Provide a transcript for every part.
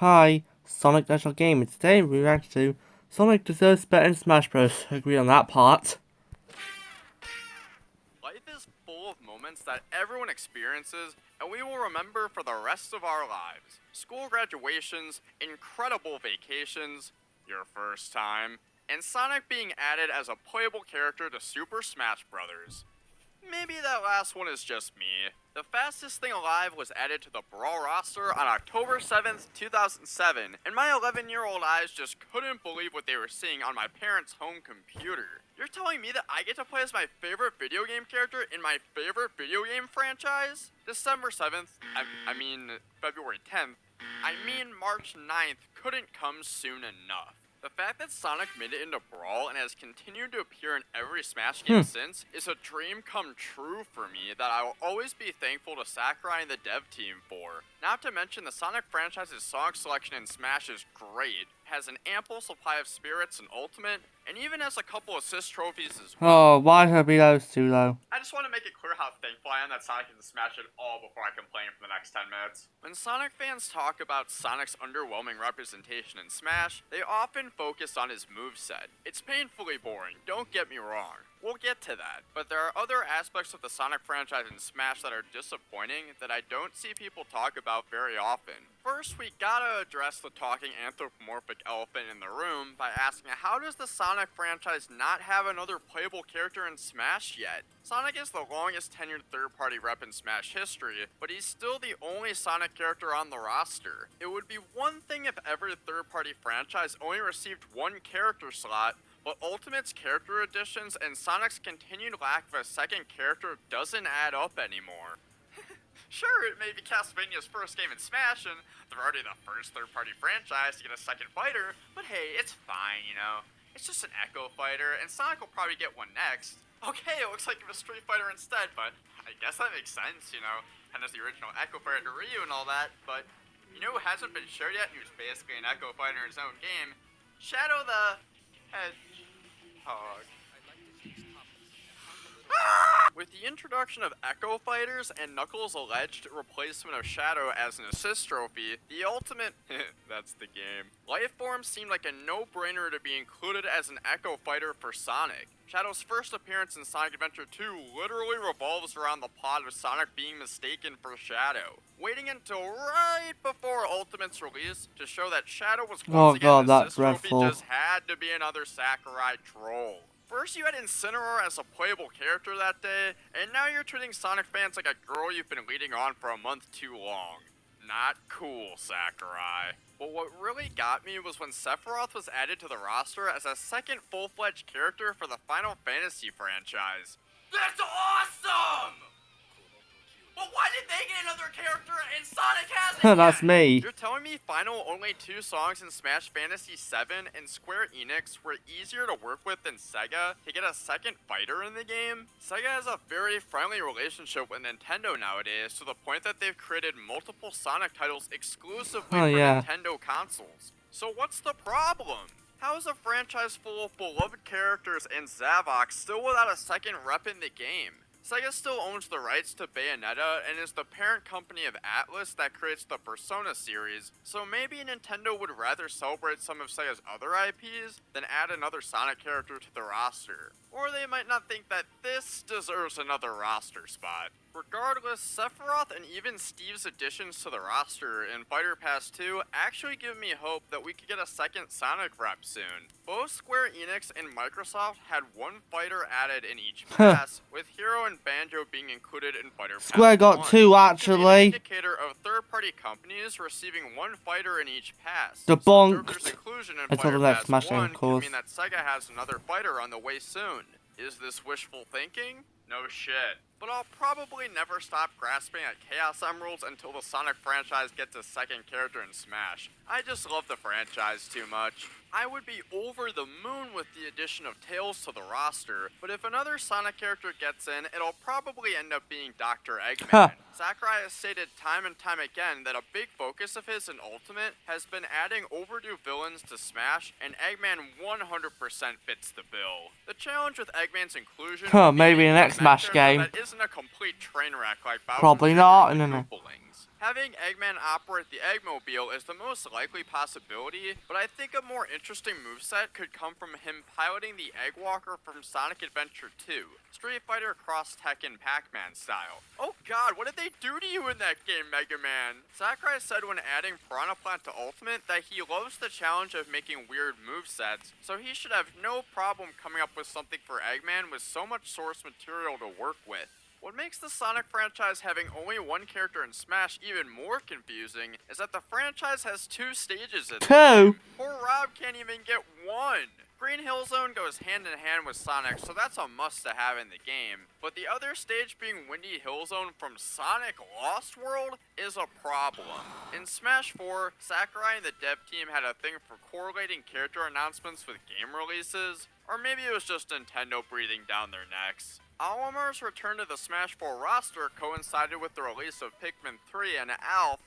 Hi, Sonic National Game, and today we react to Sonic deserves better in Smash Bros. Agree on that part. Life is full of moments that everyone experiences, and we will remember for the rest of our lives. School graduations, incredible vacations, your first time, and Sonic being added as a playable character to Super Smash Bros. Maybe that last one is just me. The fastest thing alive was added to the Brawl roster on October 7th, 2007, and my 11-year-old eyes just couldn't believe what they were seeing on my parents' home computer. You're telling me that I get to play as my favorite video game character in my favorite video game franchise? December 7th, I mean February 10th, I mean March 9th couldn't come soon enough. The fact that Sonic made it into Brawl and has continued to appear in every Smash game since is a dream come true for me that I will always be thankful to Sakurai and the dev team for. Not to mention the Sonic franchise's song selection in Smash is great, has an ample supply of spirits and Ultimate, and even has a couple assist trophies as well. Oh, why should I be those two though? I just want to make it clear how thankful I am that Sonic can smash it all before I complain for the next 10 minutes. When Sonic fans talk about Sonic's underwhelming representation in Smash, they often focus on his moveset. It's painfully boring, don't get me wrong. We'll get to that, but there are other aspects of the Sonic franchise in Smash that are disappointing that I don't see people talk about very often. First, we gotta address the talking anthropomorphic elephant in the room by asking how does the Sonic franchise not have another playable character in Smash yet? Sonic is the longest tenured third-party rep in Smash history, but he's still the only Sonic character on the roster. It would be one thing if every third-party franchise only received one character slot, but Ultimate's character additions and Sonic's continued lack of a second character doesn't add up anymore. Sure, it may be Castlevania's first game in Smash, and they're already the first third-party franchise to get a second fighter, but hey, it's fine, you know? It's just an Echo fighter, and Sonic will probably get one next. Okay, it looks like it was Street Fighter instead, but I guess that makes sense, you know? And as the original Echo fighter to Ryu and all that, but you know who hasn't been shared yet, and who's basically an Echo fighter in his own game? Shadow the Hedgehog. With the introduction of Echo Fighters and Knuckles' alleged replacement of Shadow as an assist trophy, the ultimate that's the game. Life forms seemed like a no-brainer to be included as an Echo Fighter for Sonic. Shadow's first appearance in Sonic Adventure 2 literally revolves around the plot of Sonic being mistaken for Shadow, waiting until right before Ultimate's release to show that Shadow was once again an assist trophy just had to be another Sakurai troll. First you had Incineroar as a playable character that day, and now you're treating Sonic fans like a girl you've been leading on for a month too long. Not cool, Sakurai. But what really got me was when Sephiroth was added to the roster as a second full-fledged character for the Final Fantasy franchise. That's awesome! But why did they get another character and Sonic hasn't That's yet? me. You're telling me final only 2 songs in Smash Fantasy 7 and Square Enix were easier to work with than Sega to get a second fighter in the game? Sega has a very friendly relationship with Nintendo nowadays to the point that they've created multiple Sonic titles exclusively for Nintendo consoles. So what's the problem? How is a franchise full of beloved characters and Zavok still without a second rep in the game? Sega still owns the rights to Bayonetta and is the parent company of Atlus that creates the Persona series, so maybe Nintendo would rather celebrate some of Sega's other IPs than add another Sonic character to the roster. Or they might not think that this deserves another roster spot. Regardless, Sephiroth and even Steve's additions to the roster in Fighter Pass 2 actually give me hope that we could get a second Sonic rep soon. Both Square Enix and Microsoft had one fighter added in each pass, with Hero and Banjo being included in Fighter Pass 1. Square got 2 actually. An indicator of third-party companies receiving one fighter in each pass. Debunked. So inclusion in I told them Fighter that Pass Smash 1 of could course. mean that Sega has another fighter on the way soon. Is this wishful thinking? No shit. But I'll probably never stop grasping at Chaos Emeralds until the Sonic franchise gets a second character in Smash. I just love the franchise too much. I would be over the moon with the addition of Tails to the roster, but if another Sonic character gets in, it'll probably end up being Dr. Eggman. Sakurai has stated time and time again that a big focus of his in Ultimate has been adding overdue villains to Smash, and Eggman 100% fits the bill. The challenge with Eggman's inclusion Maybe in the next Smash game. that isn't a complete train wreck like Bowser's Probably not, no. Koopalings. Having Eggman operate the Eggmobile is the most likely possibility, but I think a more interesting moveset could come from him piloting the Eggwalker from Sonic Adventure 2, Street Fighter Cross Tekken Pac-Man style. Oh god, what did they do to you in that game, Mega Man? Sakurai said when adding Piranha Plant to Ultimate that he loves the challenge of making weird movesets, so he should have no problem coming up with something for Eggman with so much source material to work with. What makes the Sonic franchise having only one character in Smash even more confusing is that the franchise has 2 stages in the Two? game. Poor Rob can't even get one! Green Hill Zone goes hand in hand with Sonic, so that's a must to have in the game, but the other stage being Windy Hill Zone from Sonic Lost World is a problem. In Smash 4, Sakurai and the dev team had a thing for correlating character announcements with game releases, or maybe it was just Nintendo breathing down their necks. Olimar's return to the Smash 4 roster coincided with the release of Pikmin 3 and Alf,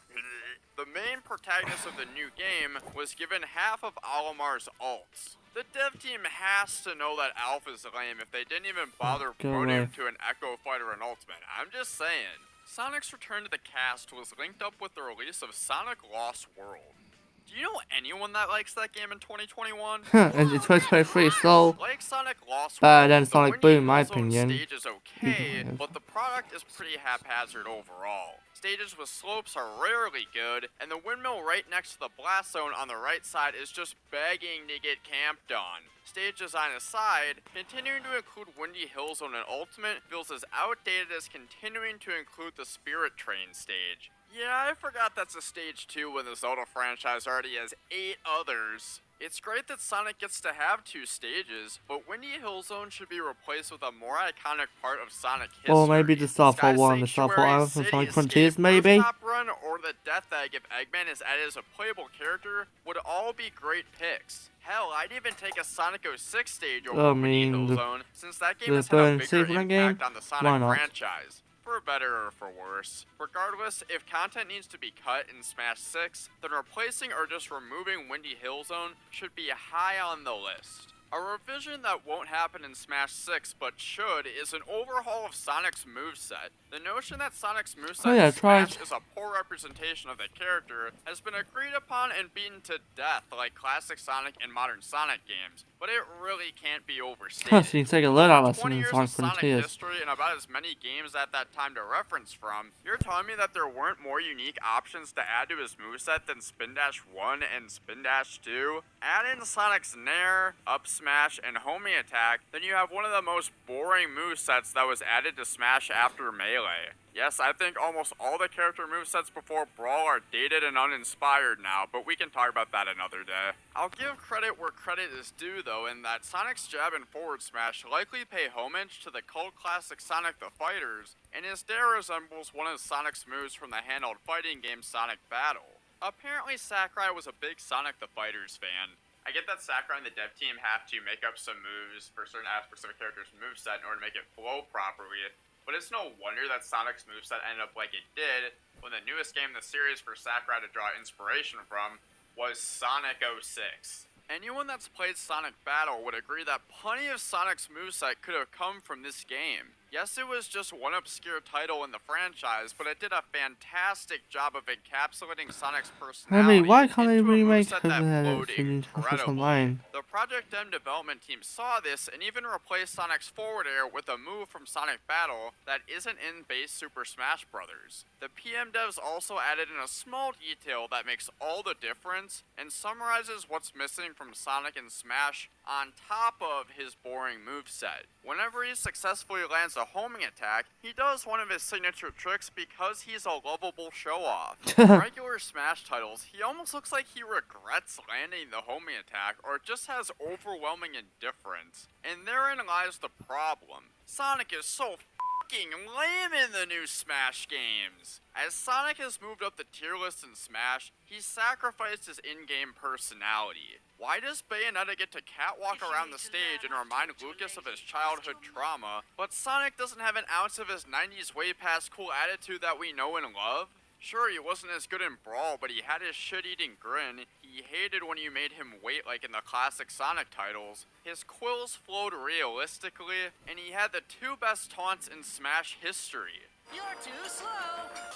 the main protagonist of the new game, was given half of Olimar's ults. The dev team has to know that Alf is lame if they didn't even bother promoting him to an Echo Fighter in Ultimate. I'm just saying. Sonic's return to the cast was linked up with the release of Sonic Lost World. Do you know anyone that likes that game in 2021? And it's 2023, so Like Sonic Lost better World, than the Sonic Windy Boom, in my Hill Zone opinion. stage is okay, but the product is pretty haphazard overall. Stages with slopes are rarely good, and the windmill right next to the blast zone on the right side is just begging to get camped on. Stage design aside, continuing to include Windy Hill Zone in Ultimate feels as outdated as continuing to include the Spirit Train stage. Yeah, I forgot that's a stage 2 when the Zelda franchise already has 8 others. It's great that Sonic gets to have 2 stages, but Windy Hill Zone should be replaced with a more iconic part of Sonic history. Or maybe the Star Sky 4 1, the Star 4 Sanctuary, Island from Sonic City Frontiers, Escape, maybe? Rooftop Run, or the Death Egg if Eggman is added as a playable character would all be great picks. Hell, I'd even take a Sonic 06 stage over Windy Hill Zone, since that game has had a bigger impact on the Sonic franchise. For better or for worse. Regardless, if content needs to be cut in Smash 6, then replacing or just removing Windy Hill Zone should be high on the list. A revision that won't happen in Smash 6 but should is an overhaul of Sonic's moveset. The notion that Sonic's moveset in Smash is a poor representation of the character has been agreed upon and beaten to death like classic Sonic and modern Sonic games, but it really can't be overstated. So you can take a load out of 20 years Sonic of Sonic Frontiers. history and about as many games at that time to reference from, you're telling me that there weren't more unique options to add to his moveset than Spin Dash 1 and Spin Dash 2? Add in Sonic's Nair, Up Smash, and Homing Attack, then you have one of the most boring movesets that was added to Smash after Melee. Yes, I think almost all the character movesets before Brawl are dated and uninspired now, but we can talk about that another day. I'll give credit where credit is due though, in that Sonic's jab and forward smash likely pay homage to the cult classic Sonic the Fighters, and his dare resembles one of Sonic's moves from the handheld fighting game Sonic Battle. Apparently Sakurai was a big Sonic the Fighters fan. I get that Sakurai and the dev team have to make up some moves for certain aspects of a character's moveset in order to make it flow properly, but it's no wonder that Sonic's moveset ended up like it did when the newest game in the series for Sakurai to draw inspiration from was Sonic 06. Anyone that's played Sonic Battle would agree that plenty of Sonic's moveset could have come from this game. Yes, it was just one obscure title in the franchise, but it did a fantastic job of encapsulating Sonic's personality Why can't they into a remake moveset that flowed incredibly. online? The Project M development team saw this and even replaced Sonic's forward air with a move from Sonic Battle that isn't in base Super Smash Bros. The PM devs also added in a small detail that makes all the difference and summarizes what's missing from Sonic and Smash on top of his boring moveset. Whenever he successfully lands a homing attack, he does one of his signature tricks because he's a lovable show-off. In regular Smash titles, he almost looks like he regrets landing the homing attack or just has overwhelming indifference. And therein lies the problem. Sonic is so fucking lame in the new Smash games. As Sonic has moved up the tier list in Smash, he's sacrificed his in-game personality. Why does Bayonetta get to catwalk around the stage and remind Lucas of his childhood trauma, but Sonic doesn't have an ounce of his 90s way past cool attitude that we know and love? Sure, he wasn't as good in Brawl, but he had his shit-eating grin. He hated when you made him wait like in the classic Sonic titles. His quills flowed realistically, and he had the 2 best taunts in Smash history. You're too slow.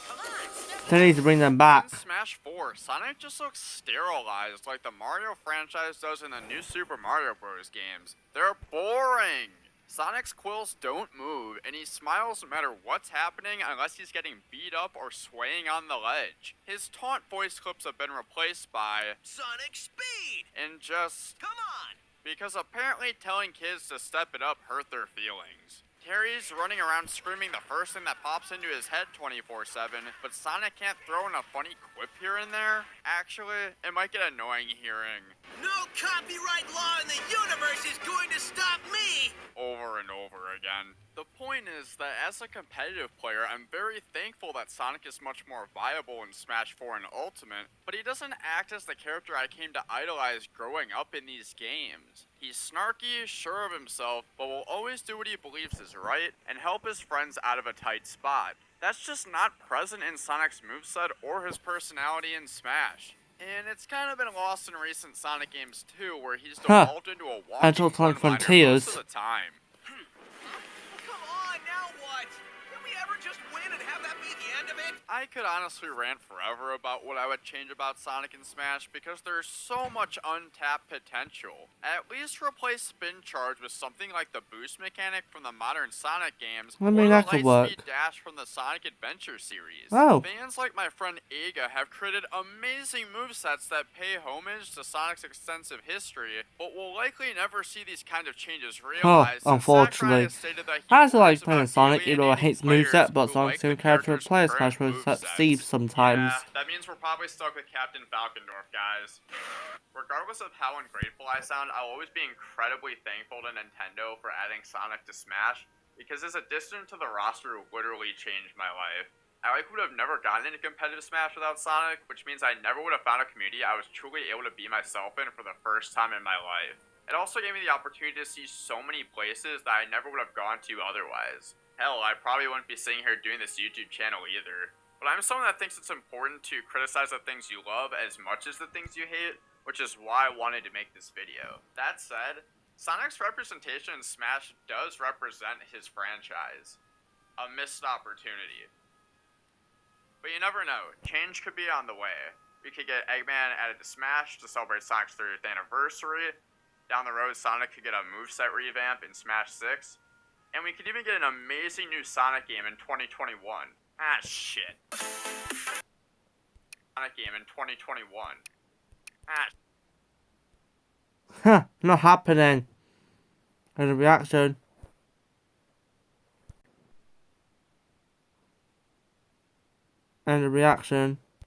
Come on, step They need to bring them back. In Smash 4, Sonic just looks sterilized like the Mario franchise does in the new Super Mario Bros. Games. They're boring! Sonic's quills don't move, and he smiles no matter what's happening unless he's getting beat up or swaying on the ledge. His taunt voice clips have been replaced by Sonic Speed! and just Come on! because apparently telling kids to step it up hurt their feelings. Terry's running around screaming the first thing that pops into his head 24/7, but Sonic can't throw in a funny quip here and there. Actually, it might get annoying hearing No copyright law in the universe is going to stop me! over and over again. The point is that as a competitive player, I'm very thankful that Sonic is much more viable in Smash 4 and Ultimate, but he doesn't act as the character I came to idolize growing up in these games. He's snarky, sure of himself, but will always do what he believes is right and help his friends out of a tight spot. That's just not present in Sonic's moveset or his personality in Smash. And it's kind of been lost in recent Sonic games too, where he's devolved into a Until walking Sonic one-liner Frontiers. most of the time. Come on, now what? Can we ever just win and have that be the end of it? I could honestly rant forever about what I would change about Sonic and Smash because there's so much untapped potential. At least replace Spin Charge with something like the boost mechanic from the modern Sonic games, I or mean, the that could Lightspeed work. Dash from the Sonic Adventure series. Oh. Fans like my friend Aga have created amazing movesets that pay homage to Sonic's extensive history, but will likely never see these kind of changes realized. since Sakurai Unfortunately. has stated that he I also like worries playing about Sonic, even though I alienating hate his moveset, players but who Sonic's like the the character character's plays current Smash Bros. Except movesets. Steve sometimes. Yeah, that means we're probably stuck with Captain Falcondorf, guys. Regardless of how ungrateful I sound, I'll always be incredibly thankful to Nintendo for adding Sonic to Smash, because his addition to the roster literally changed my life. I would have never gotten into competitive Smash without Sonic, which means I never would have found a community I was truly able to be myself in for the first time in my life. It also gave me the opportunity to see so many places that I never would have gone to otherwise. Hell, I probably wouldn't be sitting here doing this YouTube channel either. But I'm someone that thinks it's important to criticize the things you love as much as the things you hate, which is why I wanted to make this video. That said, Sonic's representation in Smash does represent his franchise. A missed opportunity. But you never know, change could be on the way. We could get Eggman added to Smash to celebrate Sonic's 30th anniversary. Down the road, Sonic could get a moveset revamp in Smash 6. And we could even get an amazing new Sonic game in 2021. Ah, shit. Sonic game in 2021. Ah. Huh, not happening. There's a reaction. And a reaction.